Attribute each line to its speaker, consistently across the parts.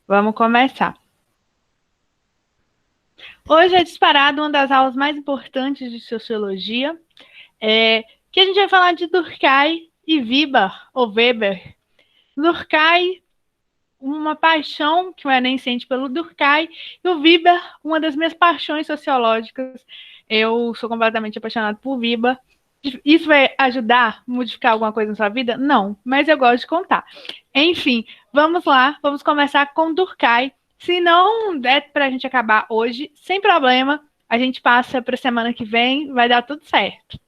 Speaker 1: Vamos começar. Hoje é disparado uma das aulas mais importantes de sociologia, que a gente vai falar de Durkheim e Weber. Durkheim, uma paixão que o Enem sente pelo Durkheim, e o Weber, uma das minhas paixões sociológicas. Eu sou completamente apaixonada por Weber. Isso vai ajudar a modificar alguma coisa na sua vida? Não, mas eu gosto de contar. Enfim, vamos lá, vamos começar com Durkheim. Se não der para a gente acabar hoje, sem problema, a gente passa para a semana que vem, vai dar tudo certo.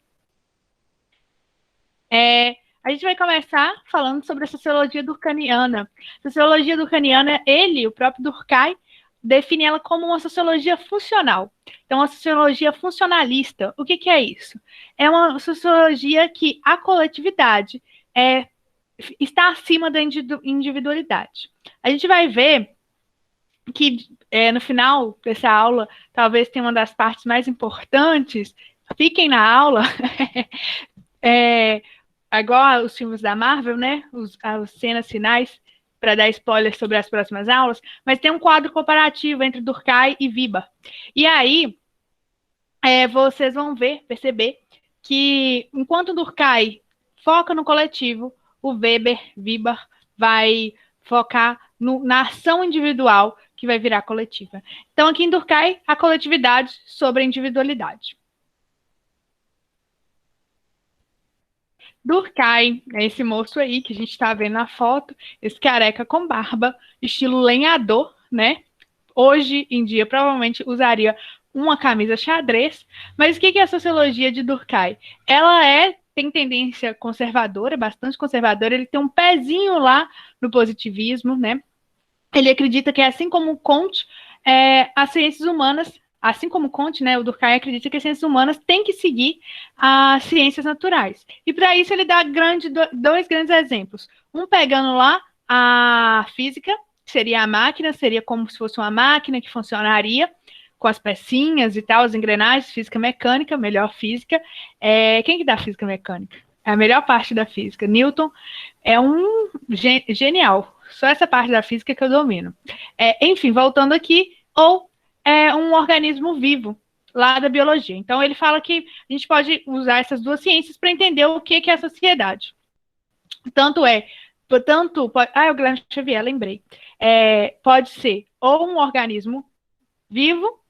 Speaker 1: A gente vai começar falando sobre a sociologia durkheimiana. A sociologia durkheimiana, o próprio Durkheim, define ela como uma sociologia funcional. Então, uma sociologia funcionalista. O que é isso? É uma sociologia que a coletividade está acima da individualidade. A gente vai ver que no final dessa aula, talvez tenha uma das partes mais importantes. Fiquem na aula. Igual os filmes da Marvel, né? As cenas finais, para dar spoilers sobre as próximas aulas, mas tem um quadro comparativo entre Durkheim e Weber. E aí, vocês vão perceber, que enquanto Durkheim foca no coletivo, o Weber vai focar na ação individual que vai virar coletiva. Então, aqui em Durkheim, a coletividade sobre a individualidade. Durkheim é esse moço aí que a gente está vendo na foto, esse careca com barba, estilo lenhador, né? Hoje em dia, provavelmente usaria uma camisa xadrez. Mas o que é a sociologia de Durkheim? Ela tem tendência conservadora, bastante conservadora, ele tem um pezinho lá no positivismo, né? Ele acredita que, assim como Comte, as ciências humanas, assim como Comte, né, o Durkheim acredita que as ciências humanas têm que seguir as ciências naturais. E para isso ele dá dois grandes exemplos. Um pegando lá a física, que seria a máquina, seria como se fosse uma máquina que funcionaria com as pecinhas e tal, as engrenagens, física mecânica, melhor física. Quem que dá física mecânica? É a melhor parte da física. Newton é um genial. Só essa parte da física que eu domino. Enfim, voltando aqui, ou um organismo vivo, lá da biologia. Então, ele fala que a gente pode usar essas duas ciências para entender o que é a sociedade. O Guilherme Xavier, lembrei. Pode ser ou um organismo vivo,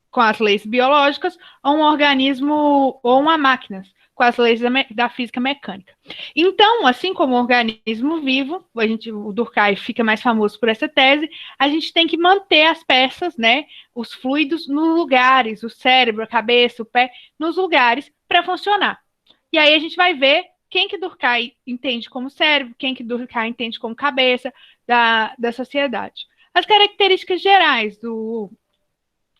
Speaker 1: com as leis biológicas, ou um organismo, ou uma máquina, com as leis da física mecânica. Então, assim como o organismo vivo, o Durkheim fica mais famoso por essa tese, a gente tem que manter as peças, né, os fluidos nos lugares, o cérebro, a cabeça, o pé, nos lugares para funcionar. E aí a gente vai ver quem que Durkheim entende como cérebro, quem que Durkheim entende como cabeça da sociedade. As características gerais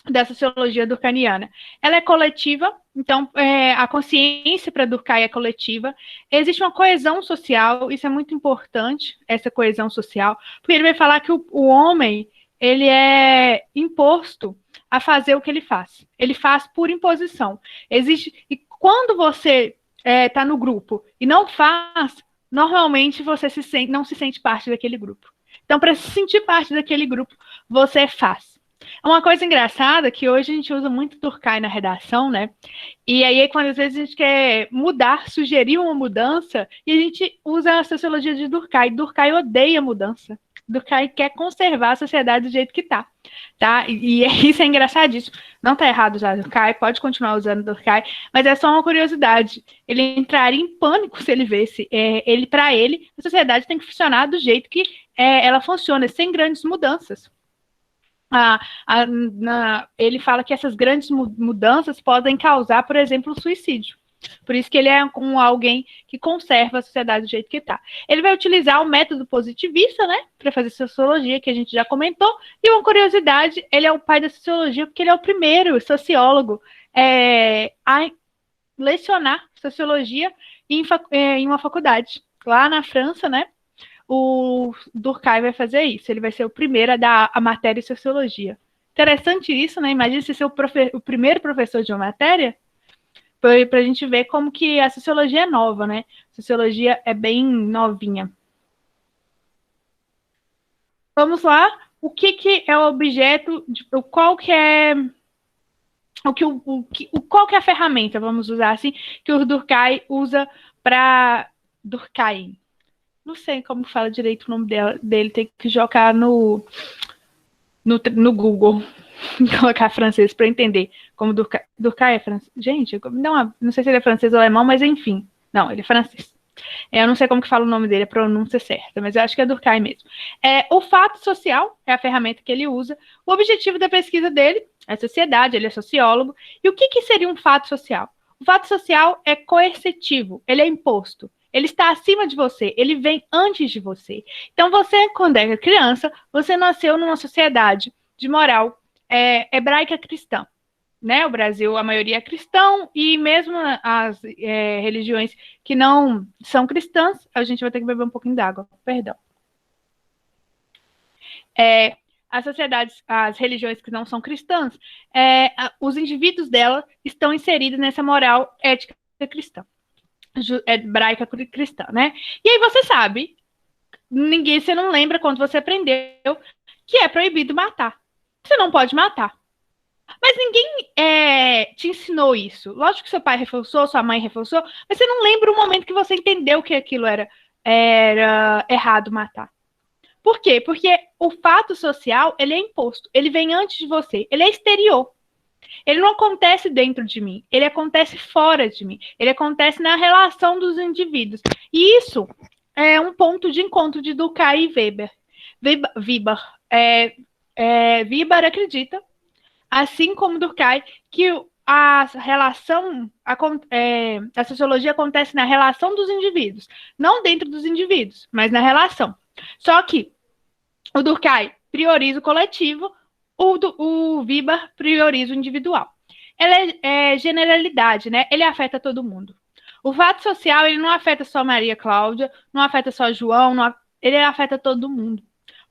Speaker 1: da sociologia durkheimiana. Ela é coletiva, então a consciência para Durkheim é coletiva. Existe uma coesão social, isso é muito importante, essa coesão social, porque ele vai falar que o homem ele é imposto a fazer o que ele faz. Ele faz por imposição. E quando você está no grupo e não faz, normalmente você não se sente parte daquele grupo. Então, para se sentir parte daquele grupo, você faz. Uma coisa engraçada que hoje a gente usa muito Durkheim na redação, né? E aí, quando às vezes a gente quer mudar, sugerir uma mudança, e a gente usa a sociologia de Durkheim. Durkheim odeia mudança. Durkheim quer conservar a sociedade do jeito que tá? E isso é engraçadíssimo. Não tá errado usar Durkheim, pode continuar usando Durkheim, mas é só uma curiosidade. Ele entraria em pânico se ele visse. Para ele, a sociedade tem que funcionar do jeito que ela funciona, sem grandes mudanças. Ele fala que essas grandes mudanças podem causar, por exemplo, o suicídio. Por isso que ele é alguém que conserva a sociedade do jeito que está. Ele vai utilizar o método positivista, né, para fazer sociologia, que a gente já comentou. E uma curiosidade, ele é o pai da sociologia, porque ele é o primeiro sociólogo a lecionar sociologia em uma faculdade. Lá na França, né, o Durkheim vai fazer isso. Ele vai ser o primeiro a dar a matéria de sociologia. Interessante isso, né? Imagina você ser o primeiro professor de uma matéria, para a gente ver como que a sociologia é nova, né? A sociologia é bem novinha. Vamos lá. o que é o objeto, qual que é qual que é a ferramenta, vamos usar assim, que o Durkheim usa para Durkheim. Não sei como fala direito o nome dele, tem que jogar no Google, colocar francês para entender como Durkheim é francês. Gente, não sei se ele é francês ou alemão, mas enfim. Não, ele é francês. Eu não sei como que fala o nome dele, a pronúncia certa, mas eu acho que é Durkheim mesmo. O fato social é a ferramenta que ele usa. O objetivo da pesquisa dele é a sociedade, ele é sociólogo. E o que seria um fato social? O fato social é coercitivo, ele é imposto. Ele está acima de você, ele vem antes de você. Então, você, quando é criança, você nasceu numa sociedade de moral hebraica cristã. Né? O Brasil, a maioria é cristão, e mesmo as religiões que não são cristãs, a gente vai ter que beber um pouquinho d'água, perdão. As sociedades, as religiões que não são cristãs, os indivíduos dela estão inseridos nessa moral ética cristã, hebraica cristã, né? E aí você sabe, você não lembra quando você aprendeu que é proibido matar. Você não pode matar. Mas ninguém te ensinou isso. Lógico que seu pai reforçou, sua mãe reforçou, mas você não lembra o momento que você entendeu que aquilo era errado matar. Por quê? Porque o fato social, ele é imposto, ele vem antes de você, ele é exterior. Ele não acontece dentro de mim, ele acontece fora de mim, ele acontece na relação dos indivíduos. E isso é um ponto de encontro de Durkheim e Weber. Weber acredita, assim como Durkheim, que a relação, a sociologia acontece na relação dos indivíduos, não dentro dos indivíduos, mas na relação. Só que o Durkheim prioriza o coletivo, o Weber prioriza o individual. Ela é generalidade, né? Ele afeta todo mundo. O fato social, ele não afeta só Maria Cláudia, não afeta só João, ele afeta todo mundo.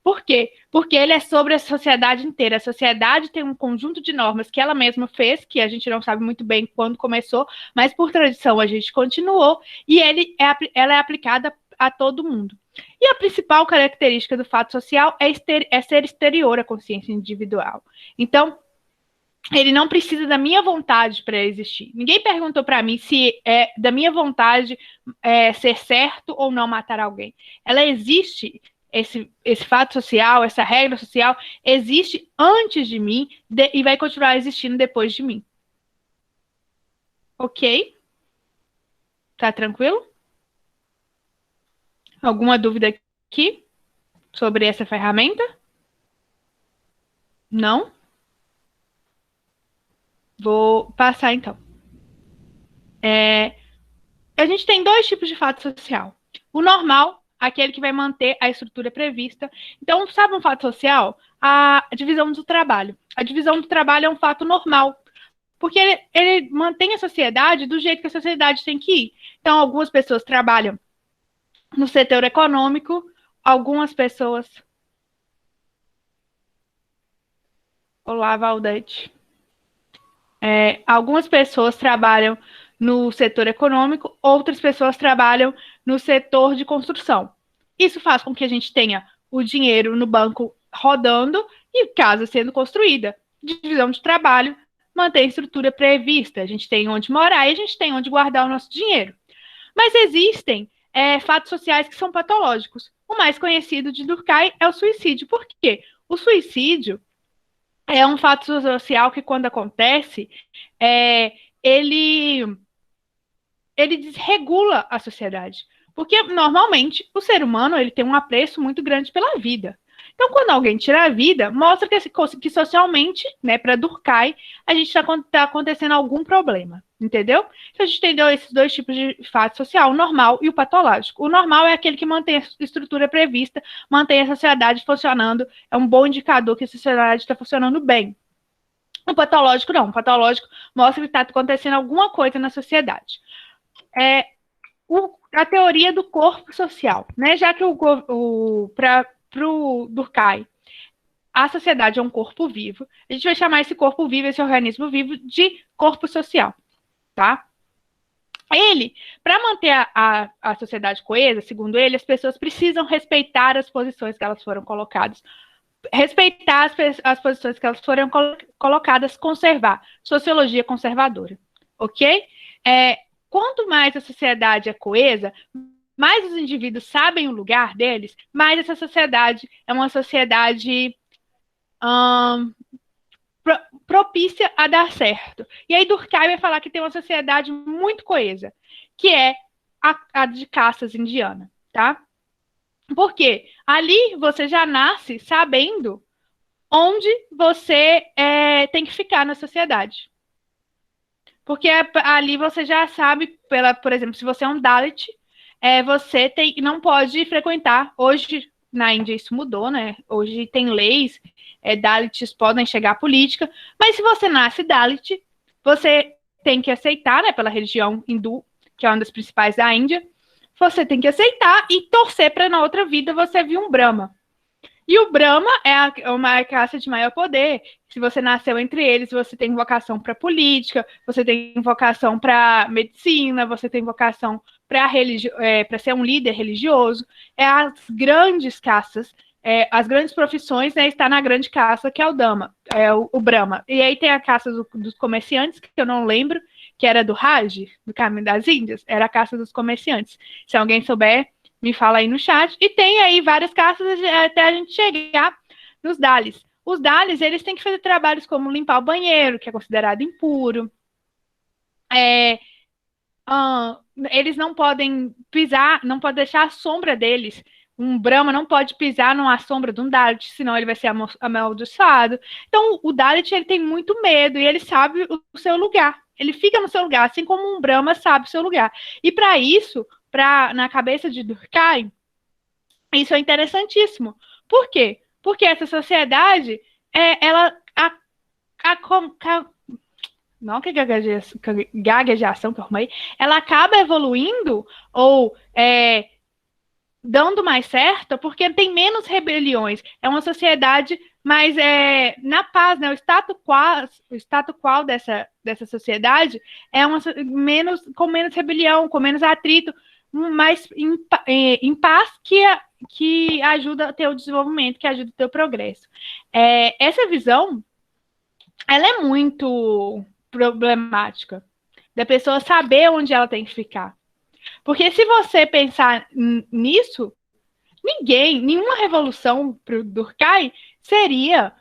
Speaker 1: Por quê? Porque ele é sobre a sociedade inteira. A sociedade tem um conjunto de normas que ela mesma fez, que a gente não sabe muito bem quando começou, mas por tradição a gente continuou, e ela é aplicada a todo mundo. E a principal característica do fato social é ser exterior à consciência individual. Então, ele não precisa da minha vontade para existir. Ninguém perguntou para mim se é da minha vontade ser certo ou não matar alguém. Ela existe. Esse fato social, essa regra social, existe antes de mim e vai continuar existindo depois de mim. Ok? Tá tranquilo? Alguma dúvida aqui sobre essa ferramenta? Não? Vou passar então. A gente tem dois tipos de fato social. O normal, aquele que vai manter a estrutura prevista. Então, sabe um fato social? A divisão do trabalho. A divisão do trabalho é um fato normal, porque ele mantém a sociedade do jeito que a sociedade tem que ir. Então, algumas pessoas trabalham no setor econômico, algumas pessoas... Olá, Valdete. Algumas pessoas trabalham no setor econômico, outras pessoas trabalham no setor de construção. Isso faz com que a gente tenha o dinheiro no banco rodando e casa sendo construída. Divisão de trabalho mantém a estrutura prevista. A gente tem onde morar e a gente tem onde guardar o nosso dinheiro. Mas existem fatos sociais que são patológicos. O mais conhecido de Durkheim é o suicídio. Por quê? O suicídio é um fato social que, quando acontece, ele desregula a sociedade. Porque, normalmente, o ser humano ele tem um apreço muito grande pela vida. Então, quando alguém tira a vida, mostra que socialmente, né, para Durkheim, a gente tá acontecendo algum problema, entendeu? Então, a gente entendeu esses dois tipos de fato social, o normal e o patológico. O normal é aquele que mantém a estrutura prevista, mantém a sociedade funcionando, é um bom indicador que a sociedade está funcionando bem. O patológico não, o patológico mostra que está acontecendo alguma coisa na sociedade. A teoria do corpo social, né? Já que para o Durkheim, a sociedade é um corpo vivo, a gente vai chamar esse corpo vivo, esse organismo vivo, de corpo social, tá? Para manter a sociedade coesa, segundo ele, as pessoas precisam respeitar as posições que elas foram colocadas respeitar as posições que elas foram colocadas, conservar. Sociologia conservadora, ok? Quanto mais a sociedade é coesa, mais os indivíduos sabem o lugar deles, mais essa sociedade é uma sociedade propícia a dar certo. E aí Durkheim vai falar que tem uma sociedade muito coesa, que é a de castas indiana, tá? Porque ali você já nasce sabendo onde você tem que ficar na sociedade. Porque ali você já sabe, por exemplo, se você é um Dalit, você não pode frequentar. Hoje, na Índia, isso mudou, né? Hoje tem leis, Dalits podem chegar à política, mas se você nasce Dalit, você tem que aceitar, né, pela religião hindu, que é uma das principais da Índia, você tem que aceitar e torcer para na outra vida você vir um Brahma. E o Brahma é uma caça de maior poder. Se você nasceu entre eles, você tem vocação para política, você tem vocação para medicina, você tem vocação para ser um líder religioso. As grandes caças, as grandes profissões, né, está na grande caça, que é o Dama, o Brahma. E aí tem a caça dos comerciantes, que eu não lembro, que era do Raj, do Caminho das Índias, era a caça dos comerciantes. Se alguém souber, me fala aí no chat. E tem aí várias caças até a gente chegar nos Dalits. Os Dalits, eles têm que fazer trabalhos como limpar o banheiro, que é considerado impuro. Eles não podem pisar, não pode deixar a sombra deles. Um Brahma não pode pisar numa sombra de um Dalit, senão ele vai ser amaldiçoado. Então, o Dalit, ele tem muito medo e ele sabe o seu lugar. Ele fica no seu lugar, assim como um Brahma sabe o seu lugar. E para isso, na cabeça de Durkheim, isso é interessantíssimo. Por quê? Porque essa sociedade, ela não que gaguejação que eu arrumei, ela acaba evoluindo ou dando mais certo porque tem menos rebeliões. É uma sociedade mais na paz, né? O status quo dessa sociedade é com menos rebelião, com menos atrito, mais em paz, que ajuda a ter o desenvolvimento, que ajuda a ter o progresso. Essa visão, ela é muito problemática, da pessoa saber onde ela tem que ficar. Porque se você pensar nisso, nenhuma revolução para o Durkheim seria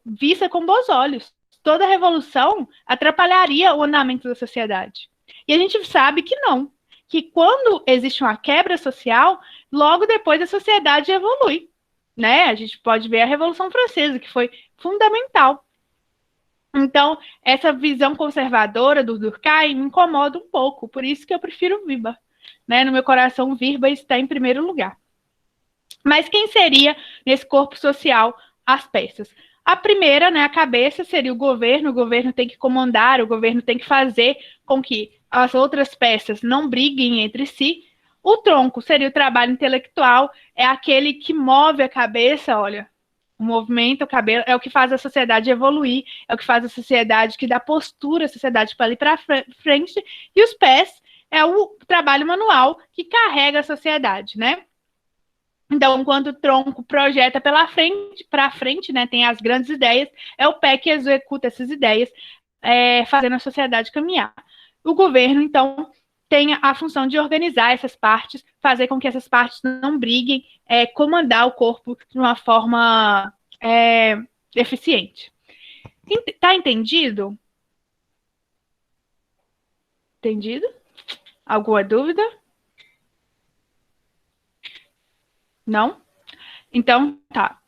Speaker 1: vista com bons olhos. Toda revolução atrapalharia o andamento da sociedade. E a gente sabe que não. Que quando existe uma quebra social, logo depois a sociedade evolui. Né? A gente pode ver a Revolução Francesa, que foi fundamental. Então, essa visão conservadora do Durkheim me incomoda um pouco, por isso que eu prefiro Virba. Né? No meu coração, Virba está em primeiro lugar. Mas quem seria, nesse corpo social, as peças? A primeira, né, a cabeça, seria o governo tem que comandar, o governo tem que fazer com que as outras peças não briguem entre si. O tronco seria o trabalho intelectual, é aquele que move a cabeça, olha, o movimento, o cabelo, é o que faz a sociedade evoluir, é o que faz a sociedade, que dá postura à sociedade para ir para frente, e os pés é o trabalho manual que carrega a sociedade, né? Então, enquanto o tronco projeta para frente, né, tem as grandes ideias, é o pé que executa essas ideias, fazendo a sociedade caminhar. O governo, então, tem a função de organizar essas partes, fazer com que essas partes não briguem, comandar o corpo de uma forma eficiente. Tá entendido? Entendido? Alguma dúvida? Não? Então, tá.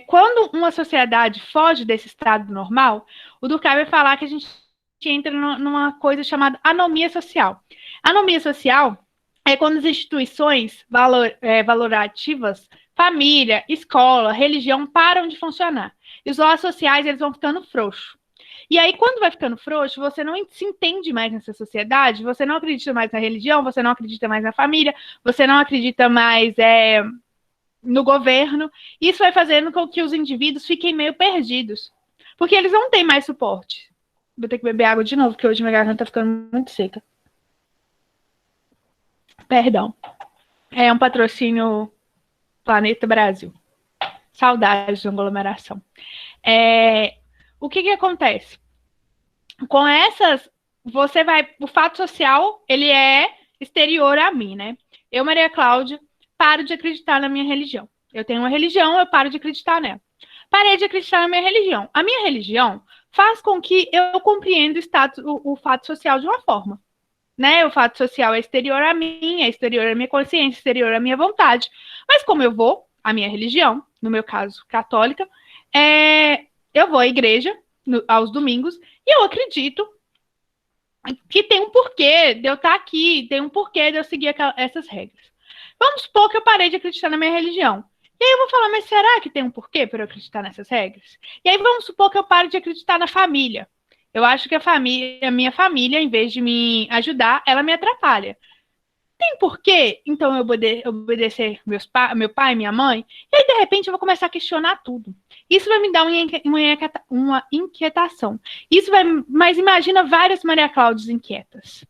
Speaker 1: Quando uma sociedade foge desse estado normal, o Durkheim vai falar que a gente entra numa coisa chamada anomia social. Anomia social é quando as instituições valorativas, família, escola, religião, param de funcionar. E os laços sociais, eles vão ficando frouxos. E aí, quando vai ficando frouxo, você não se entende mais nessa sociedade, você não acredita mais na religião, você não acredita mais na família, você não acredita mais no governo. Isso vai fazendo com que os indivíduos fiquem meio perdidos, porque eles não têm mais suporte. Vou ter que beber água de novo, porque hoje minha garganta tá ficando muito seca. Perdão. É um patrocínio Planeta Brasil. Saudades de aglomeração. O que acontece? Com essas, o fato social, ele é exterior a mim, né? Eu, Maria Cláudia, paro de acreditar na minha religião. Eu tenho uma religião, eu paro de acreditar nela. Parei de acreditar na minha religião. A minha religião faz com que eu compreenda o fato social de uma forma. Né? O fato social é exterior a mim, é exterior à minha consciência, exterior à minha vontade. Mas como eu vou, a minha religião, no meu caso católica, eu vou à igreja aos domingos e eu acredito que tem um porquê de eu estar aqui, tem um porquê de eu seguir essas regras. Vamos supor que eu parei de acreditar na minha religião. E aí eu vou falar, mas será que tem um porquê para eu acreditar nessas regras? E aí vamos supor que eu pare de acreditar na família. Eu acho que a minha família, em vez de me ajudar, ela me atrapalha. Tem porquê, então, eu obedecer meu pai, minha mãe? E aí, de repente, eu vou começar a questionar tudo. Isso vai me dar uma inquietação. Mas imagina várias Maria Cláudias inquietas.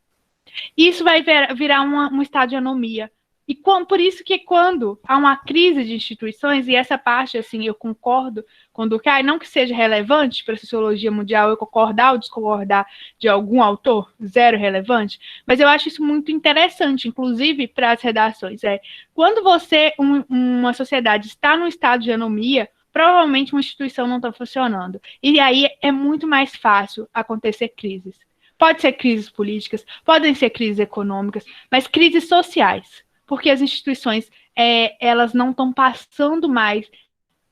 Speaker 1: Isso vai virar um estado de anomia. E por isso que quando há uma crise de instituições, e essa parte, assim, eu concordo com o Durkheim, não que seja relevante para a sociologia mundial eu concordar ou discordar de algum autor, zero relevante, mas eu acho isso muito interessante, inclusive para as redações. Quando uma sociedade está num estado de anomia, provavelmente uma instituição não está funcionando. E aí é muito mais fácil acontecer crises. Pode ser crises políticas, podem ser crises econômicas, mas crises sociais. Porque as instituições, elas não estão passando mais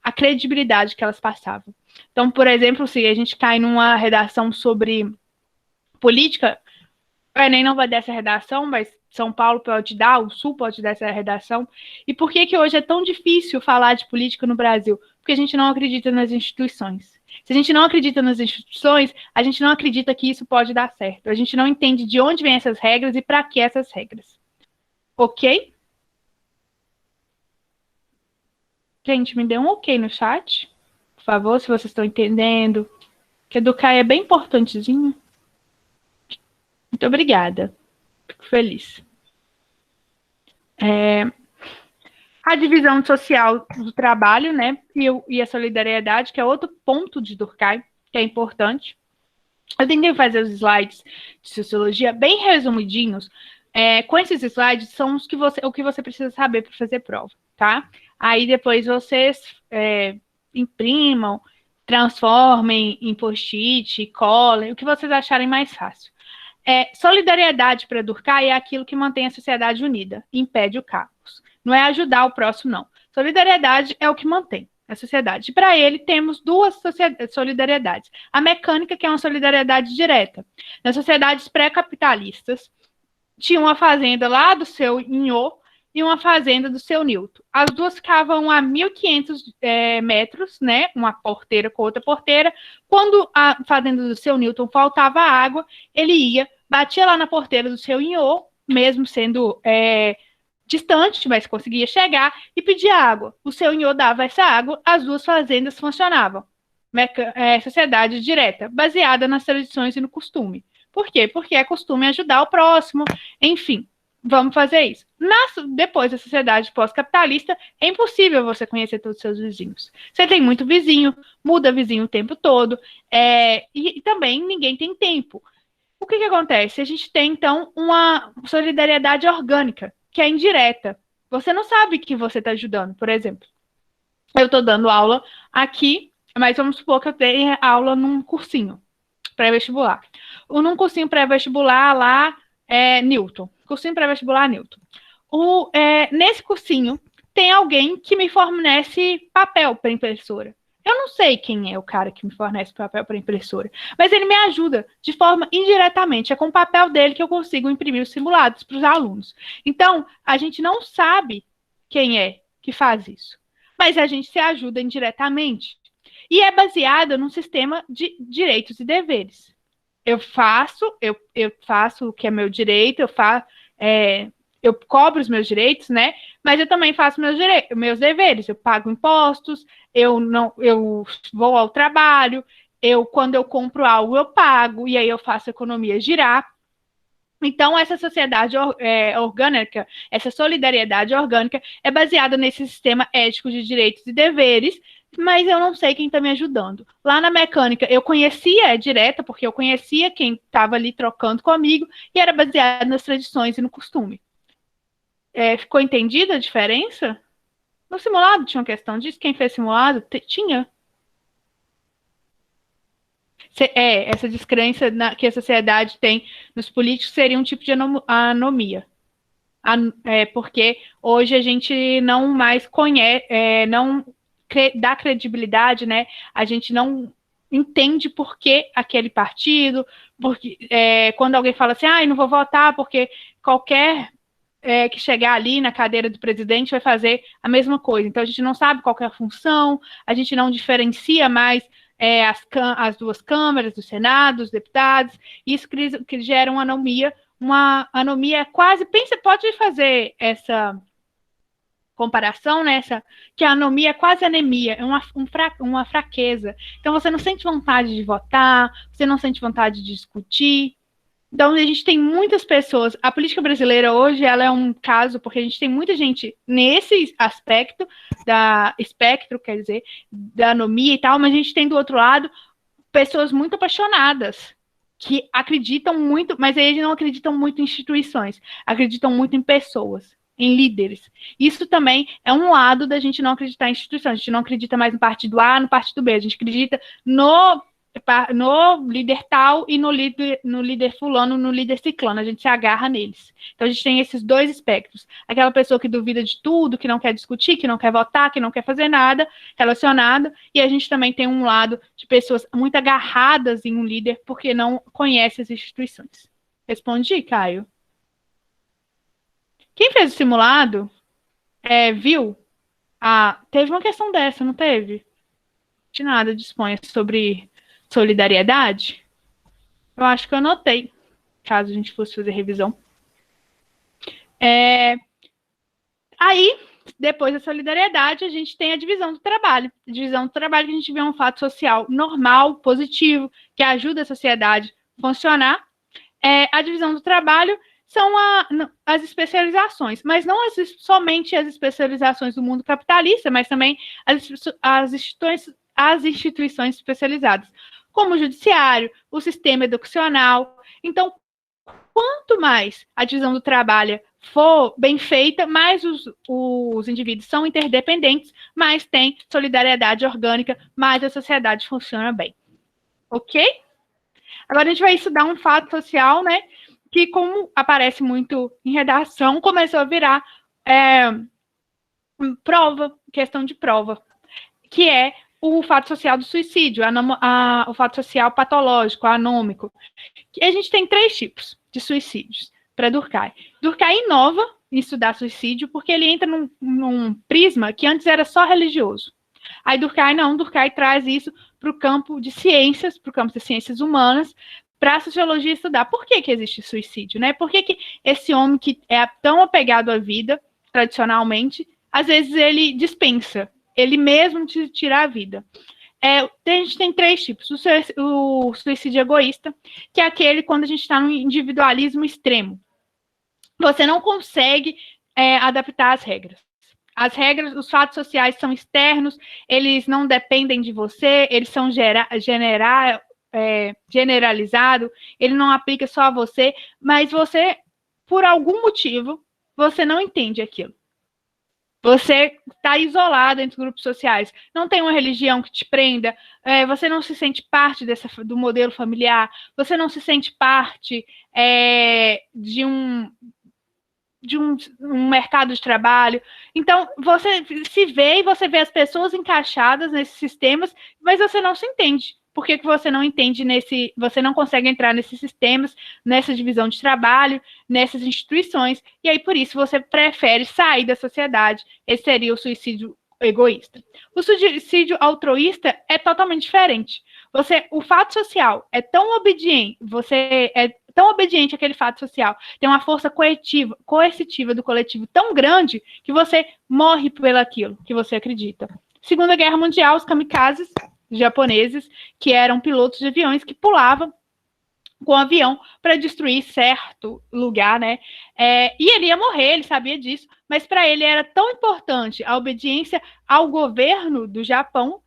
Speaker 1: a credibilidade que elas passavam. Então, por exemplo, se a gente cai numa redação sobre política, o Enem não vai dar essa redação, mas São Paulo pode dar, o Sul pode dar essa redação. E por que hoje é tão difícil falar de política no Brasil? Porque a gente não acredita nas instituições. Se a gente não acredita nas instituições, a gente não acredita que isso pode dar certo. A gente não entende de onde vêm essas regras e para que essas regras. Ok? Gente, me dê um ok no chat, por favor, se vocês estão entendendo. Que educar é bem importantezinho. Muito obrigada. Fico feliz. A divisão social do trabalho, né? E a solidariedade, que é outro ponto de Durkheim, que é importante. Eu tentei fazer os slides de sociologia bem resumidinhos. Com esses slides, são o que você precisa saber para fazer prova, tá? Aí depois vocês imprimam, transformem em post-it, colem, o que vocês acharem mais fácil. Solidariedade para Durkheim é aquilo que mantém a sociedade unida, impede o caos. Não é ajudar o próximo, não. Solidariedade é o que mantém a sociedade. Para ele, temos duas solidariedades. A mecânica, que é uma solidariedade direta. Nas sociedades pré-capitalistas, tinha uma fazenda lá do seu Inhô e uma fazenda do seu Newton. As duas ficavam a 1.500 metros, né? Uma porteira com outra porteira. Quando a fazenda do seu Newton faltava água, ele ia, batia lá na porteira do seu Inhô, mesmo sendo distante, mas conseguia chegar, e pedia água. O seu Inhô dava essa água, as duas fazendas funcionavam. Sociedade direta, baseada nas tradições e no costume. Por quê? Porque é costume ajudar o próximo, enfim, vamos fazer isso. Depois da sociedade pós-capitalista, é impossível você conhecer todos os seus vizinhos. Você tem muito vizinho, muda vizinho o tempo todo, e também ninguém tem tempo. O que acontece? A gente tem, então, uma solidariedade orgânica, que é indireta. Você não sabe que você está ajudando, por exemplo. Eu estou dando aula aqui, mas vamos supor que eu tenha aula num cursinho pré-vestibular. Num cursinho pré-vestibular lá, Newton. Cursinho pré-vestibular Newton. Nesse cursinho, tem alguém que me fornece papel para impressora. Eu não sei quem é o cara que me fornece papel para impressora, mas ele me ajuda de forma indiretamente. É com o papel dele que eu consigo imprimir os simulados para os alunos. Então, a gente não sabe quem é que faz isso, mas a gente se ajuda indiretamente. E é baseada num sistema de direitos e deveres. Eu faço o que é meu direito, eu cobro os meus direitos, né? Mas eu também faço meus deveres. Eu pago impostos, eu vou ao trabalho, quando eu compro algo, eu pago, e aí eu faço a economia girar. Então, essa sociedade orgânica, essa solidariedade orgânica é baseada nesse sistema ético de direitos e deveres, mas eu não sei quem está me ajudando. Lá na mecânica, eu conhecia direta, porque eu conhecia quem estava ali trocando comigo, e era baseado nas tradições e no costume. Ficou entendida a diferença? No simulado tinha uma questão disso? Quem fez simulado? Tinha. Essa descrença que a sociedade tem nos políticos seria um tipo de anomia. Porque hoje a gente não mais conhece, não dá credibilidade, né? A gente não entende por que aquele partido, porque quando alguém fala assim, não vou votar porque qualquer que chegar ali na cadeira do presidente vai fazer a mesma coisa. Então a gente não sabe qual é a função, a gente não diferencia mais as duas câmaras, do Senado, dos deputados, isso que gera uma anomia quase, pode fazer essa comparação nessa, que a anomia é quase anemia, é uma fraqueza. Então você não sente vontade de votar, você não sente vontade de discutir. Então, a gente tem muitas pessoas. A política brasileira hoje, ela é um caso, porque a gente tem muita gente nesse aspecto espectro, quer dizer, da anomia e tal, mas a gente tem do outro lado pessoas muito apaixonadas, que acreditam muito, mas eles não acreditam muito em instituições, acreditam muito em pessoas, em líderes. Isso também é um lado da gente não acreditar em instituições. A gente não acredita mais no partido A, no partido B. A gente acredita no líder tal e no líder fulano, no líder ciclano, a gente se agarra neles. Então a gente tem esses dois espectros. Aquela pessoa que duvida de tudo, que não quer discutir, que não quer votar, que não quer fazer nada relacionado, e a gente também tem um lado de pessoas muito agarradas em um líder porque não conhece as instituições. Respondi, Caio? Quem fez o simulado viu? Teve uma questão dessa, não teve? De nada dispõe sobre solidariedade? Eu acho que eu anotei, caso a gente fosse fazer revisão. Aí, depois da solidariedade, a gente tem a divisão do trabalho. A divisão do trabalho que a gente vê um fato social normal, positivo, que ajuda a sociedade a funcionar. A divisão do trabalho são as especializações, mas não somente as especializações do mundo capitalista, mas também as instituições especializadas, como o judiciário, o sistema educacional. Então, quanto mais a divisão do trabalho for bem feita, mais os indivíduos são interdependentes, mais tem solidariedade orgânica, mais a sociedade funciona bem. Ok? Agora a gente vai estudar um fato social, né? Que, como aparece muito em redação, começou a virar questão de prova, que é o fato social do suicídio, o fato social patológico, anômico. A gente tem 3 tipos de suicídios para Durkheim. Durkheim inova em estudar suicídio porque ele entra num prisma que antes era só religioso. Aí Durkheim traz isso para o campo de ciências, para o campo das ciências humanas, para a sociologia estudar por que existe suicídio, né? Por que esse homem que é tão apegado à vida, tradicionalmente, às vezes ele dispensa, ele mesmo tira a vida. A gente tem 3 tipos. O suicídio egoísta, que é aquele quando a gente está no individualismo extremo. Você não consegue adaptar as regras. As regras, os fatos sociais são externos, eles não dependem de você, eles são generalizados, ele não aplica só a você, mas você, por algum motivo, você não entende aquilo. Você está isolado entre grupos sociais, não tem uma religião que te prenda, você não se sente parte do modelo familiar, você não se sente parte de um mercado de trabalho. Então, você se vê e você vê as pessoas encaixadas nesses sistemas, mas você não se entende. Por que você não entende você não consegue entrar nesses sistemas, nessa divisão de trabalho, nessas instituições, e aí por isso você prefere sair da sociedade. Esse seria o suicídio egoísta. O suicídio altruísta é totalmente diferente. O fato social é tão obediente, você é tão obediente àquele fato social, tem uma força coercitiva do coletivo tão grande que você morre por aquilo que você acredita. Segunda Guerra Mundial, os kamikazes japoneses, que eram pilotos de aviões que pulavam com um avião para destruir certo lugar, né? E ele ia morrer, ele sabia disso, mas para ele era tão importante a obediência ao governo do Japão,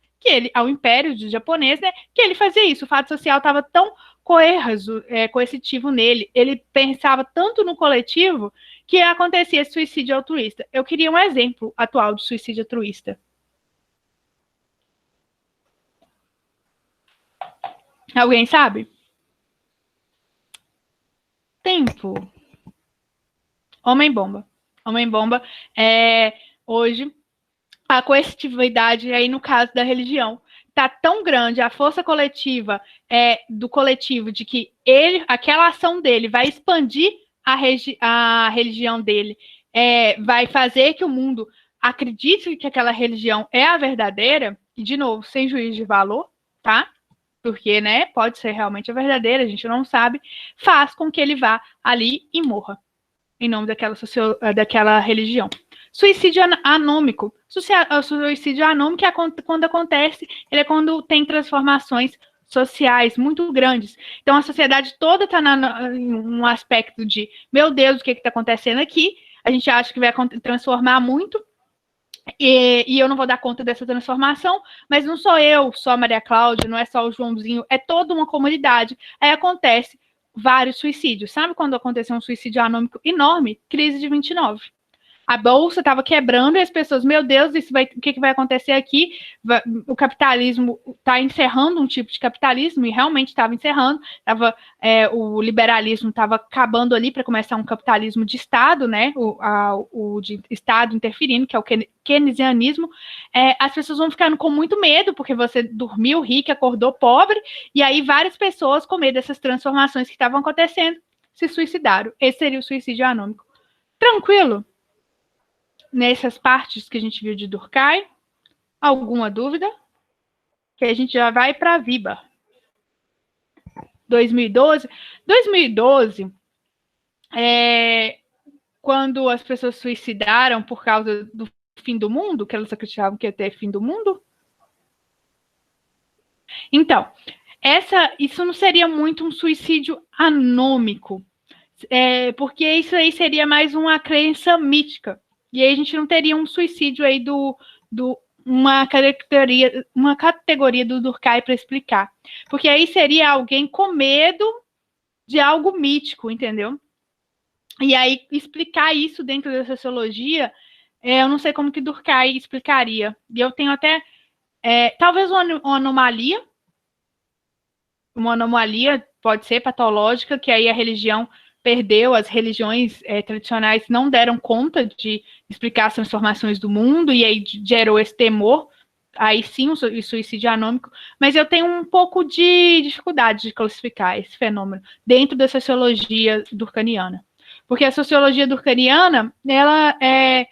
Speaker 1: ao império dos japoneses, né? Que ele fazia isso. O fato social estava tão coercitivo nele, ele pensava tanto no coletivo que acontecia esse suicídio altruísta. Eu queria um exemplo atual de suicídio altruísta. Alguém sabe? Tempo. Homem-bomba. Homem-bomba hoje, a coercitividade aí no caso da religião está tão grande, a força coletiva do coletivo, de que aquela ação dele vai expandir a religião dele, vai fazer que o mundo acredite que aquela religião é a verdadeira, e de novo, sem juízo de valor, tá? Porque, né, pode ser realmente a verdadeira, a gente não sabe, faz com que ele vá ali e morra em nome daquela religião. Suicídio anômico. Suicídio anômico quando acontece, ele é quando tem transformações sociais muito grandes. Então, a sociedade toda está em um aspecto de, meu Deus, o que está acontecendo aqui? A gente acha que vai transformar muito, e eu não vou dar conta dessa transformação, mas não sou eu, só a Maria Cláudia, não é só o Joãozinho, é toda uma comunidade. Aí acontece vários suicídios. Sabe quando aconteceu um suicídio anômico enorme? Crise de 29. A bolsa estava quebrando e as pessoas, meu Deus, o que vai acontecer aqui? O capitalismo está encerrando um tipo de capitalismo, e realmente estava encerrando. O liberalismo estava acabando ali para começar um capitalismo de Estado, né? O de Estado interferindo, que é o keynesianismo. As pessoas vão ficando com muito medo, porque você dormiu rico, acordou pobre, e aí várias pessoas, com medo dessas transformações que estavam acontecendo, se suicidaram. Esse seria o suicídio anômico. Tranquilo? Nessas partes que a gente viu de Durkheim, alguma dúvida? Que a gente já vai para a Viba. 2012, quando as pessoas suicidaram por causa do fim do mundo, que elas acreditavam que ia ter fim do mundo. Então, isso não seria muito um suicídio anômico, porque isso aí seria mais uma crença mítica. E aí a gente não teria um suicídio aí uma categoria do Durkheim para explicar. Porque aí seria alguém com medo de algo mítico, entendeu? E aí explicar isso dentro da sociologia, eu não sei como que Durkheim explicaria. E eu tenho até, talvez uma anomalia pode ser patológica, que aí a religião perdeu, as religiões tradicionais não deram conta de explicar as transformações do mundo, e aí gerou esse temor, aí sim o suicídio anômico, mas eu tenho um pouco de dificuldade de classificar esse fenômeno dentro da sociologia durkheimiana. Porque a sociologia durkheimiana, ela é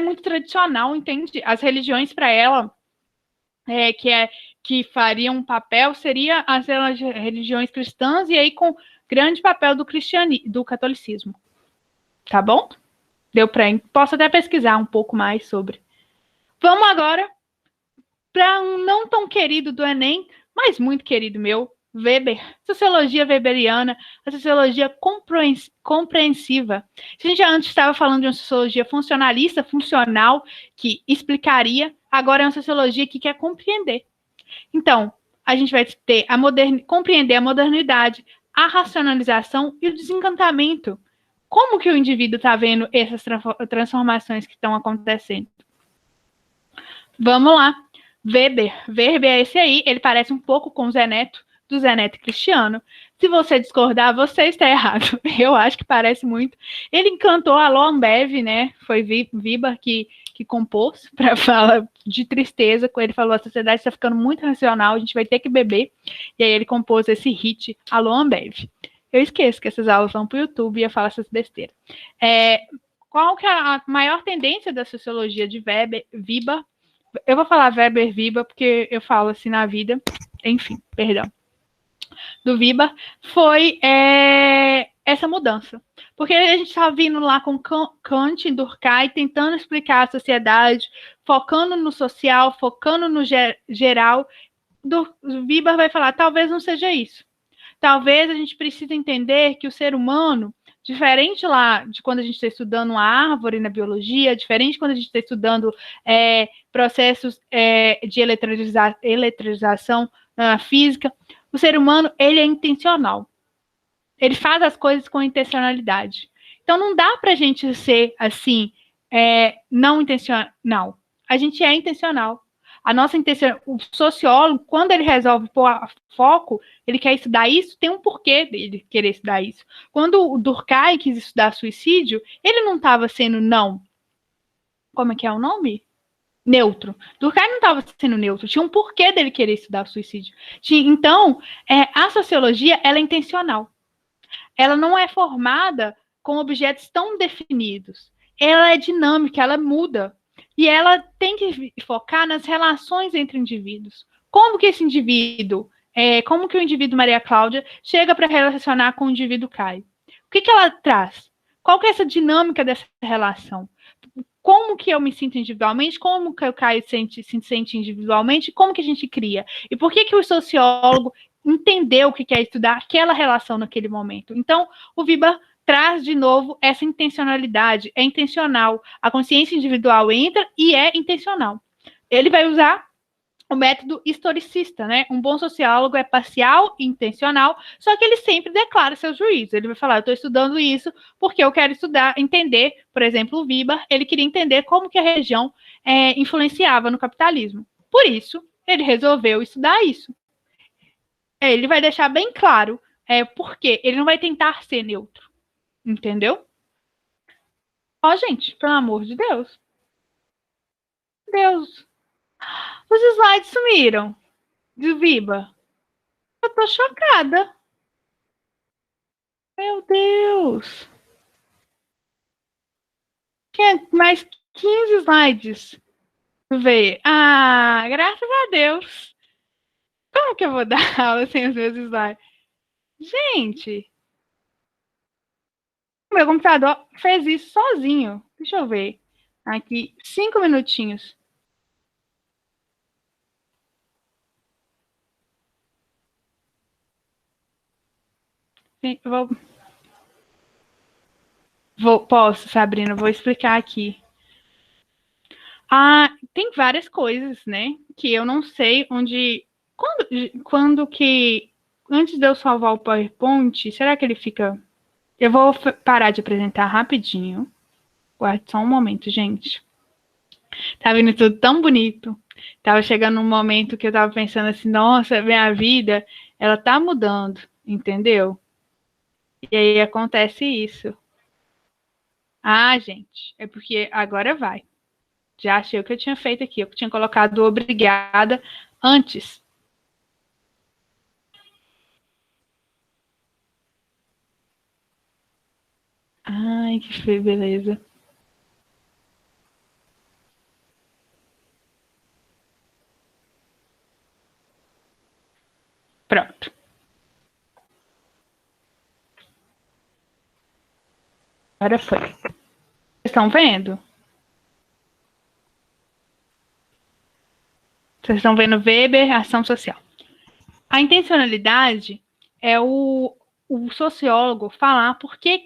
Speaker 1: muito tradicional, entende? As religiões para ela, que fariam um papel, seria as religiões cristãs, e aí com grande papel do catolicismo. Tá bom? Deu para. Posso até pesquisar um pouco mais sobre. Vamos agora para um não tão querido do Enem, mas muito querido meu, Weber. Sociologia weberiana, a sociologia compreensiva. A gente já antes estava falando de uma sociologia funcionalista, funcional, que explicaria, agora é uma sociologia que quer compreender. Então, a gente vai ter compreender a modernidade, a racionalização e o desencantamento. Como que o indivíduo está vendo essas transformações que estão acontecendo? Vamos lá. Weber é esse aí, ele parece um pouco com o Zé Neto, do Zé Neto Cristiano. Se você discordar, você está errado. Eu acho que parece muito. Ele encantou a Alô Ambev, né? Foi Vibar que compôs para falar de tristeza. Ele falou: a sociedade está ficando muito racional, a gente vai ter que beber. E aí ele compôs esse hit, Alô Ambev. Eu esqueço que essas aulas vão para o YouTube e eu falo essas besteiras. Qual que é a maior tendência da sociologia de Vibar? Eu vou falar Weber-Vibar porque eu falo assim na vida. Enfim, perdão. Do Vibar foi essa mudança. Porque a gente estava vindo lá com Kant e Durkheim tentando explicar a sociedade, focando no social, focando no geral. Vibar vai falar, talvez não seja isso. talvez a gente precise entender que o ser humano, diferente lá de quando a gente está estudando uma árvore na biologia, diferente de quando a gente está estudando processos de eletrização na física, o ser humano, ele é intencional. Ele faz as coisas com intencionalidade. Então, não dá para a gente ser, assim, não intencional. A gente é intencional. A nossa intenção, o sociólogo, quando ele resolve pôr foco, ele quer estudar isso, tem um porquê dele querer estudar isso. Quando o Durkheim quis estudar suicídio, ele não estava sendo não. Como é que é o nome? Neutro. Durkheim não estava sendo neutro, tinha um porquê dele querer estudar suicídio. Então, a sociologia, ela é intencional. Ela não é formada com objetos tão definidos. Ela é dinâmica, ela muda. E ela tem que focar nas relações entre indivíduos. Como que esse indivíduo, como que o indivíduo Maria Cláudia chega para relacionar com o indivíduo Caio? O que ela traz? Qual que é essa dinâmica dessa relação? Como que eu me sinto individualmente, como que o Caio se sente individualmente, como que a gente cria? E por que o sociólogo entendeu o que é estudar aquela relação naquele momento? Então, o Weber traz de novo essa intencionalidade, é intencional. A consciência individual entra e é intencional. Ele vai usar o método historicista, né? Um bom sociólogo é parcial e intencional, só que ele sempre declara seus juízos. Ele vai falar, eu estou estudando isso porque eu quero estudar, entender, por exemplo, o Weber, ele queria entender como que a região influenciava no capitalismo. Por isso, ele resolveu estudar isso. Ele vai deixar bem claro porque ele não vai tentar ser neutro, entendeu? Ó, gente, pelo amor de Deus. Deus. Os slides sumiram de Weber. Eu tô chocada. Meu Deus! Tinha mais 15 slides. Ver. Ah, graças a Deus. Como que eu vou dar aula sem os meus slides? Gente, o meu computador fez isso sozinho. Deixa eu ver. Aqui, 5 minutinhos. Posso, Sabrina, vou explicar aqui. Ah, tem várias coisas, né? Que eu não sei onde. Quando que. Antes de eu salvar o PowerPoint, será que ele fica. Eu vou parar de apresentar rapidinho. Guarde só um momento, gente. Tá vindo tudo tão bonito. Tava chegando um momento que eu tava pensando assim, nossa, minha vida, ela tá mudando, entendeu? E aí acontece isso. Ah, gente, é porque agora vai. Já achei o que eu tinha feito aqui. Eu tinha colocado obrigada antes. Ai, que beleza. Pronto. Agora foi. Vocês estão vendo? Vocês estão vendo Weber, ação social. A intencionalidade é o sociólogo falar por que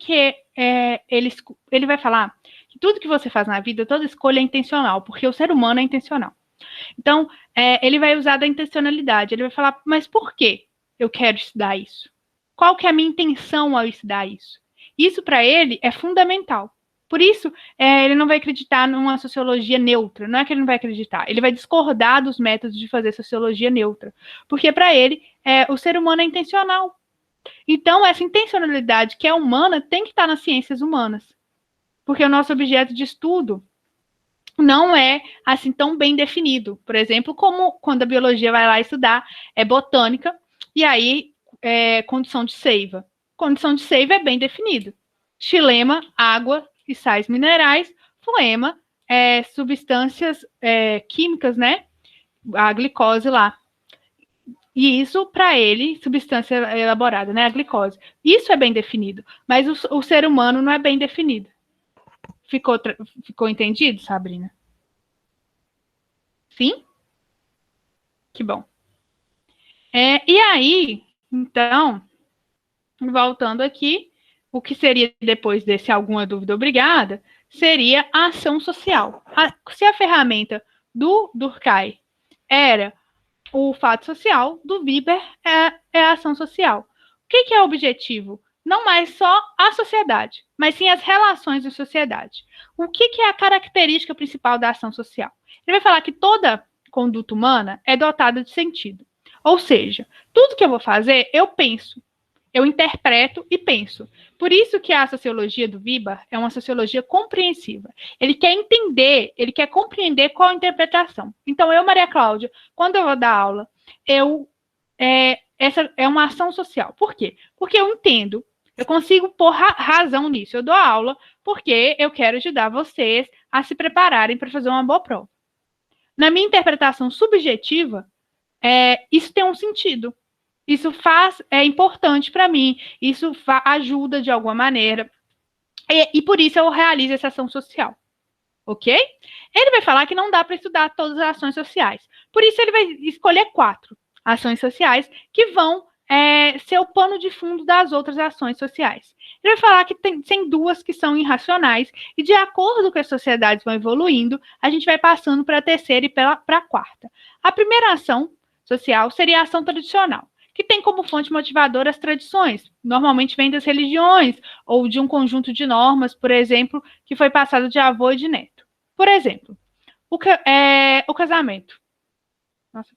Speaker 1: ele vai falar que tudo que você faz na vida, toda escolha é intencional, porque o ser humano é intencional. Então, ele vai usar da intencionalidade, ele vai falar, mas por que eu quero estudar isso? Qual que é a minha intenção ao estudar isso? Isso, para ele, é fundamental. Por isso, ele não vai acreditar numa sociologia neutra. Não é que ele não vai acreditar. Ele vai discordar dos métodos de fazer sociologia neutra. Porque, para ele, o ser humano é intencional. Então, essa intencionalidade que é humana tem que estar nas ciências humanas. Porque o nosso objeto de estudo não é assim tão bem definido. Por exemplo, como quando a biologia vai lá estudar botânica, e aí condição de seiva. Condição de seiva é bem definido. Xilema, água e sais minerais. Floema, substâncias químicas, né? A glicose lá. E isso, para ele, substância elaborada, né? A glicose. Isso é bem definido. Mas o ser humano não é bem definido. Ficou entendido, Sabrina? Sim? Que bom. E aí, então, voltando aqui, o que seria depois desse alguma dúvida obrigada, seria a ação social. Se a ferramenta do Durkheim era o fato social, do Weber é a ação social. O que é o objetivo? Não mais só a sociedade, mas sim as relações de sociedade. O que é a característica principal da ação social? Ele vai falar que toda conduta humana é dotada de sentido. Ou seja, tudo que eu vou fazer, eu penso. Eu interpreto e penso. Por isso que a sociologia do Weber é uma sociologia compreensiva. Ele quer entender, ele quer compreender qual a interpretação. Então, eu, Maria Cláudia, quando eu vou dar aula, essa é uma ação social. Por quê? Porque eu entendo, eu consigo pôr razão nisso. Eu dou aula porque eu quero ajudar vocês a se prepararem para fazer uma boa prova. Na minha interpretação subjetiva, isso tem um sentido. Isso é importante para mim, isso ajuda de alguma maneira. E por isso eu realizo essa ação social. Ok? Ele vai falar que não dá para estudar todas as ações sociais. Por isso ele vai escolher 4 ações sociais que vão ser o pano de fundo das outras ações sociais. Ele vai falar que tem 2 que são irracionais e de acordo com as sociedades vão evoluindo, a gente vai passando para a terceira e para a 4ª. A primeira ação social seria a ação tradicional, que tem como fonte motivadora as tradições. Normalmente vem das religiões ou de um conjunto de normas, por exemplo, que foi passado de avô e de neto. Por exemplo, o casamento. Nossa,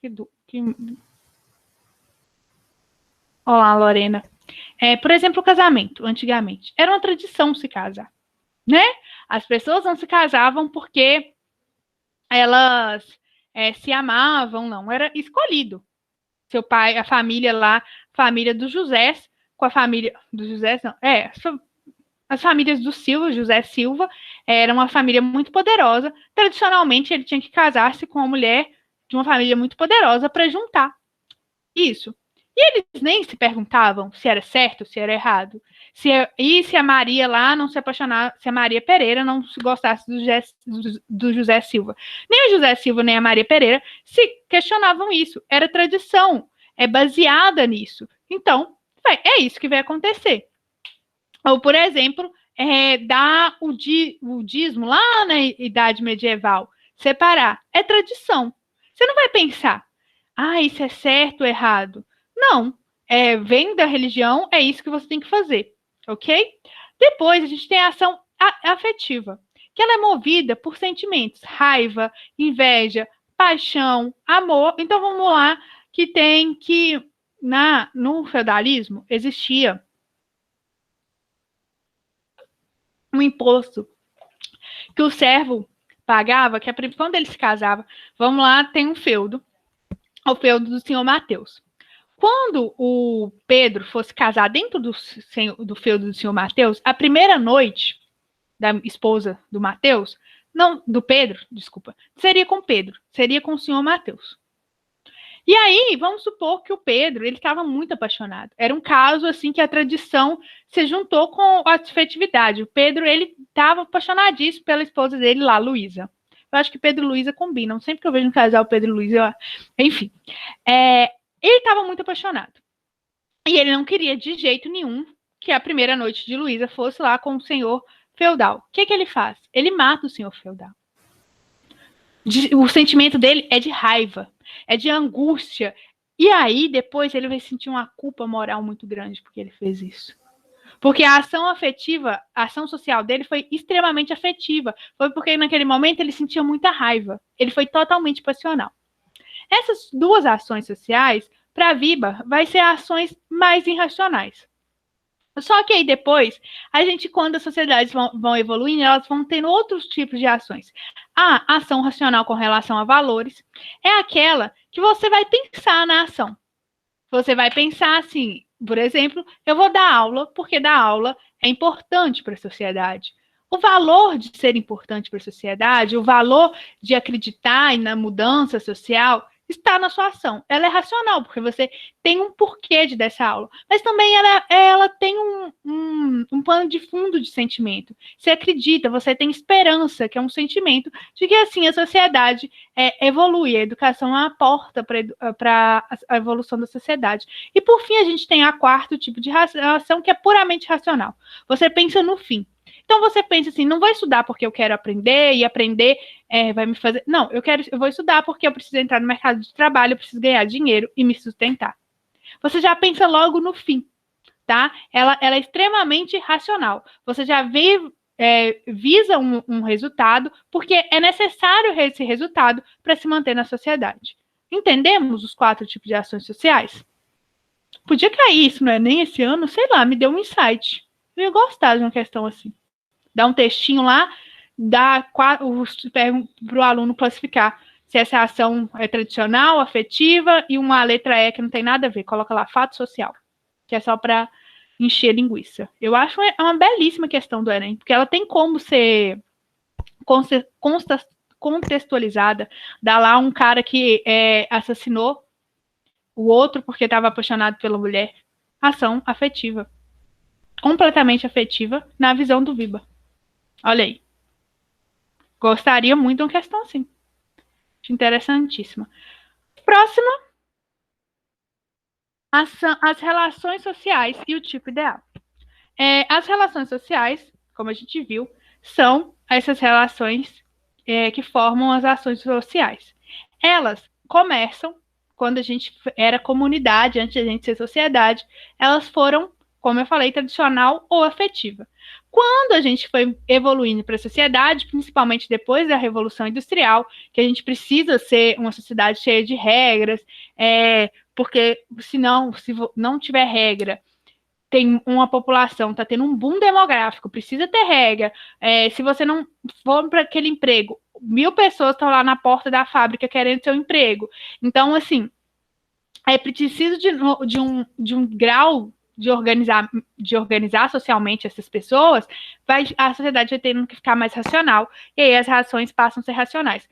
Speaker 1: Olá, Lorena. Por exemplo, o casamento, antigamente. Era uma tradição se casar, né? As pessoas não se casavam porque elas se amavam, não. Era escolhido. Seu pai, a família lá, família do José, com a família do José, não, as famílias do Silva, José Silva, era uma família muito poderosa. Tradicionalmente, ele tinha que casar-se com uma mulher de uma família muito poderosa para juntar isso. E eles nem se perguntavam se era certo, se era errado. E se a Maria lá não se apaixonasse, se a Maria Pereira não se gostasse do José Silva. Nem o José Silva, nem a Maria Pereira se questionavam isso. Era tradição, é baseada nisso. Então, é isso que vai acontecer. Ou, por exemplo, dar o dízimo lá na Idade Medieval, separar. É tradição. Você não vai pensar, isso é certo ou errado. Não, vem da religião, é isso que você tem que fazer, ok? Depois a gente tem a ação afetiva, que ela é movida por sentimentos, raiva, inveja, paixão, amor. Então vamos lá, que tem que no feudalismo existia um imposto que o servo pagava, que quando ele se casava, vamos lá, tem um feudo, o feudo do senhor Mateus. Quando o Pedro fosse casar dentro do feudo do senhor Mateus, a primeira noite da esposa do Mateus, não, do Pedro, desculpa, seria com Pedro, seria com o senhor Mateus. E aí, vamos supor que o Pedro, ele estava muito apaixonado. Era um caso, assim, que a tradição se juntou com a afetividade. O Pedro, ele estava apaixonadíssimo pela esposa dele lá, Luísa. Eu acho que Pedro e Luísa combinam. Sempre que eu vejo um casal Pedro e Luísa, enfim. Ele estava muito apaixonado. E ele não queria de jeito nenhum que a primeira noite de Luísa fosse lá com o senhor feudal. O que ele faz? Ele mata o senhor feudal. O sentimento dele é de raiva, é de angústia. E aí, depois, ele vai sentir uma culpa moral muito grande porque ele fez isso. Porque a ação afetiva, a ação social dele foi extremamente afetiva. Foi porque, naquele momento, ele sentia muita raiva. Ele foi totalmente passional. Essas 2 ações sociais, para a Weber, vai ser ações mais irracionais. Só que aí depois, quando as sociedades vão evoluindo, elas vão tendo outros tipos de ações. A ação racional com relação a valores é aquela que você vai pensar na ação. Você vai pensar assim, por exemplo, eu vou dar aula porque dar aula é importante para a sociedade. O valor de ser importante para a sociedade, o valor de acreditar na mudança social, está na sua ação. Ela é racional, porque você tem um porquê de dessa aula. Mas também ela tem um pano de fundo de sentimento. Você acredita, você tem esperança, que é um sentimento de que, assim, a sociedade evolui. A educação é a porta para a evolução da sociedade. E, por fim, a gente tem a quarto tipo de ação, que é puramente racional. Você pensa no fim. Então você pensa assim, não vou estudar porque eu quero aprender e aprender vai me fazer. Não, eu vou estudar porque eu preciso entrar no mercado de trabalho, eu preciso ganhar dinheiro e me sustentar. Você já pensa logo no fim, tá? Ela é extremamente racional. Você já visa um resultado porque é necessário esse resultado para se manter na sociedade. Entendemos os 4 tipos de ações sociais? Podia cair isso, não é nem esse ano? Sei lá, me deu um insight. Eu ia gostar de uma questão assim. Dá um textinho lá, para o aluno classificar se essa ação é tradicional, afetiva, e uma letra E que não tem nada a ver. Coloca lá, fato social, que é só para encher linguiça. Eu acho uma belíssima questão do Enem, porque ela tem como ser contextualizada. Dá lá um cara que assassinou o outro porque estava apaixonado pela mulher. Ação afetiva. Completamente afetiva na visão do Viba. Olha aí. Gostaria muito de uma questão assim. Interessantíssima. Próxima. As relações sociais e o tipo ideal. As relações sociais, como a gente viu, são essas relações que formam as ações sociais. Elas começam quando a gente era comunidade, antes de a gente ser sociedade, elas foram, como eu falei, tradicional ou afetiva. Quando a gente foi evoluindo para a sociedade, principalmente depois da Revolução Industrial, que a gente precisa ser uma sociedade cheia de regras, porque senão, se não tiver regra, tem uma população, está tendo um boom demográfico, precisa ter regra. Se você não for para aquele emprego, 1000 pessoas estão lá na porta da fábrica querendo seu emprego. Então, assim, é preciso de um grau de organizar socialmente essas pessoas, a sociedade vai tendo que ficar mais racional, e aí as reações passam a ser racionais.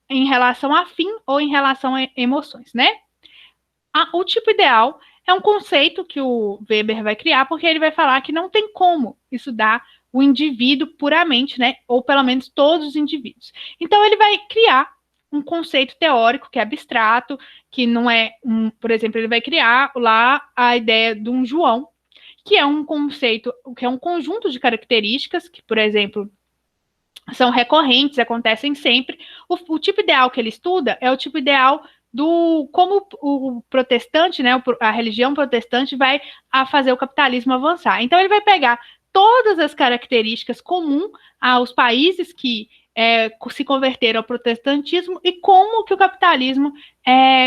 Speaker 1: Em relação a fim ou em relação a emoções, né? O tipo ideal é um conceito que o Weber vai criar, porque ele vai falar que não tem como estudar o indivíduo puramente, né? Ou pelo menos todos os indivíduos. Então, ele vai criar um conceito teórico que é abstrato, que não é por exemplo, ele vai criar lá a ideia de um João, que é um conceito, que é um conjunto de características que, por exemplo, são recorrentes, acontecem sempre. O tipo ideal que ele estuda é o tipo ideal do como o protestante, né, a religião protestante vai fazer o capitalismo avançar. Então ele vai pegar todas as características comuns aos países que se converteram ao protestantismo e como que o capitalismo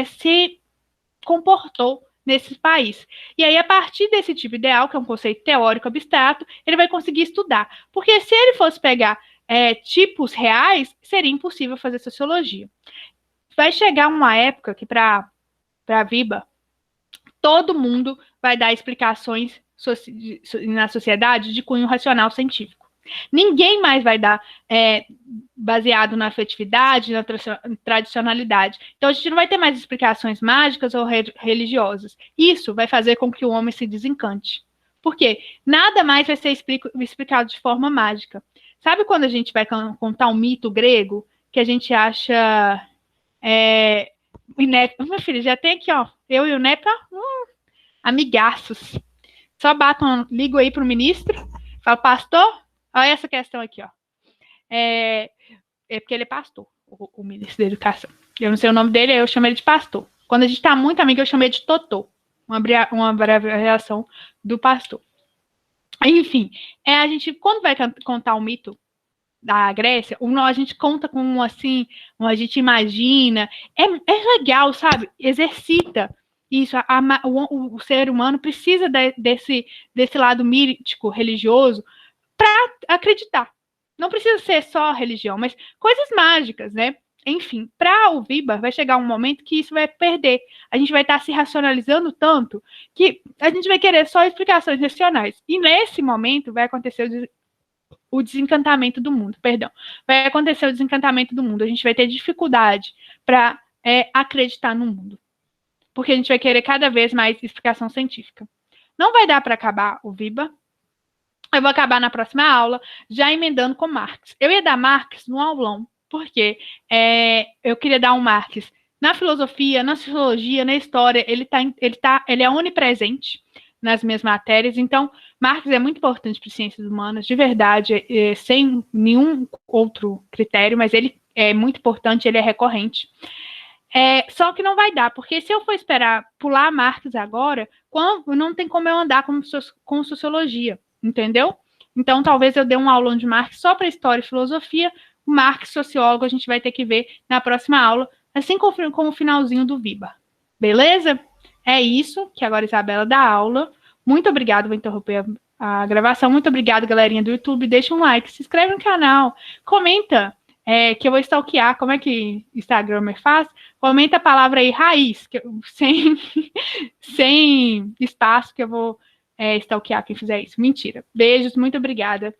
Speaker 1: se comportou nesse país. E aí, a partir desse tipo ideal, que é um conceito teórico abstrato, ele vai conseguir estudar. Porque se ele fosse pegar tipos reais, seria impossível fazer sociologia. Vai chegar uma época que, para a Viba, todo mundo vai dar explicações na sociedade de cunho racional científico. Ninguém mais vai dar baseado na afetividade, na tradicionalidade. Então, a gente não vai ter mais explicações mágicas ou religiosas. Isso vai fazer com que o homem se desencante. Por quê? Nada mais vai ser explicado de forma mágica. Sabe quando a gente vai contar um mito grego, que a gente acha... Minha filha, já tem aqui, ó, eu e o Nepa, amigaços. Só ligo aí para o ministro, falo, pastor, olha essa questão aqui, ó. É porque ele é pastor, o ministro da Educação. Eu não sei o nome dele, eu chamo ele de pastor. Quando a gente tá muito amigo, eu chamo ele de Totô, uma abreviação do pastor. Enfim, a gente, quando vai contar o mito da Grécia, a gente conta com, assim, a gente imagina, é legal, sabe? Exercita isso, o ser humano precisa desse lado mítico, religioso, para acreditar. Não precisa ser só religião, mas coisas mágicas, né? Enfim, para o Viba, vai chegar um momento que isso vai perder. A gente vai estar se racionalizando tanto que a gente vai querer só explicações racionais. E nesse momento vai acontecer o desencantamento do mundo, perdão. Vai acontecer o desencantamento do mundo. A gente vai ter dificuldade para é acreditar no mundo. Porque a gente vai querer cada vez mais explicação científica. Não vai dar para acabar o VIBA. Eu vou acabar na próxima aula, já emendando com Marx. Eu ia dar Marx no aulão, porque eu queria dar um Marx na filosofia, na sociologia, na história. Ele é onipresente nas minhas matérias. Então, Marx é muito importante para as ciências humanas, de verdade, sem nenhum outro critério, mas ele é muito importante, ele é recorrente. Só que não vai dar, porque se eu for esperar pular Marx agora, não tem como eu andar com sociologia, entendeu? Então, talvez eu dê um aulão de Marx só para história e filosofia. O Marx, sociólogo, a gente vai ter que ver na próxima aula, assim como o finalzinho do VIBA. Beleza? É isso, que agora a Isabela dá aula. Muito obrigada, vou interromper a gravação. Muito obrigada, galerinha do YouTube. Deixa um like, se inscreve no canal, comenta, que eu vou stalkear. Como é que Instagram faz? Comenta a palavra aí, raiz, sem espaço, que eu vou stalkear quem fizer isso. Mentira. Beijos, muito obrigada.